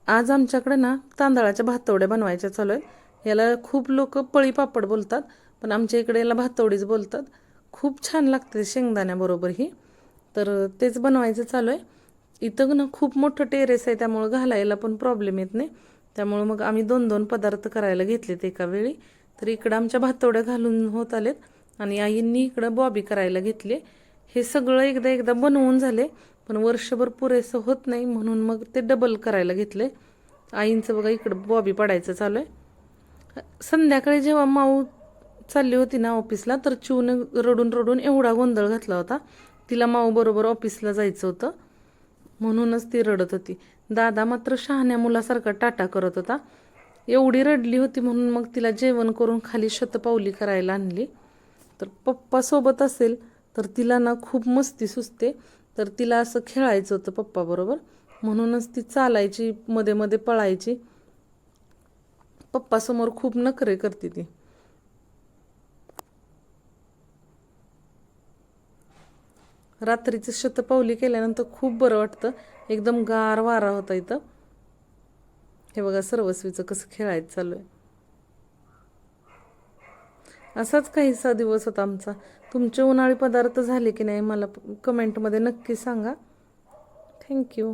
आज आमच्याकडे ना तांदळाच्या भातवड्या बनवायच्या चालू आहेत. याला खूप लोक पळी पापड बोलतात, पण आमच्या इकडे याला भातवडीच बोलतात. खूप छान लागते शेंगदाण्याबरोबर ही. तर तेच बनवायचं चालू आहे. इथं ना खूप मोठं टेरेस आहे, त्यामुळं घालायला पण प्रॉब्लेम येत नाही. त्यामुळं मग आम्ही 2-2 पदार्थ करायला घेतलेत एका वेळी. तर इकडं आमच्या भातवड्या घालून होत आलेत आणि आईंनी इकडं बॉबी करायला घेतले. हे सगळं एकदा एकदा बनवून झाले, पण वर्षभर पुरेसं होत नाही, म्हणून मग ते डबल करायला घेतले. आईंचं बघा इकडं बॉबी पडायचं चालू आहे. संध्याकाळी जेव्हा माऊ चालली होती ना ऑफिसला, तर चिवने रडून रडून एवढा गोंधळ घातला होता. तिला माऊ बरोबर ऑफिसला जायचं होतं, म्हणूनच ती रडत होती. दादा मात्र शहाण्या मुलासारखा टाटा करत होता. एवढी रडली होती म्हणून मग तिला जेवण करून खाली शतपावली करायला आणली. तर पप्पा सोबत असेल तर तिला ना खूप मस्ती सुचते. तर तिला असं खेळायचं होतं पप्पाबरोबर, म्हणूनच ती चालायची, मध्ये मध्ये पळायची. पप्पासमोर खूप नखरे करते ती. रात्रीचं शतपावली केल्यानंतर खूप बरं वाटतं. एकदम गार वारा होता इथं. हे बघा सर्वस्वीचं कसं खेळायचं चालू आहे. असाच काहीसा दिवस होता आमचा. तुमचे उन्हाळी पदार्थ झाले की नाही मला कमेंटमध्ये नक्की सांगा. थँक्यू.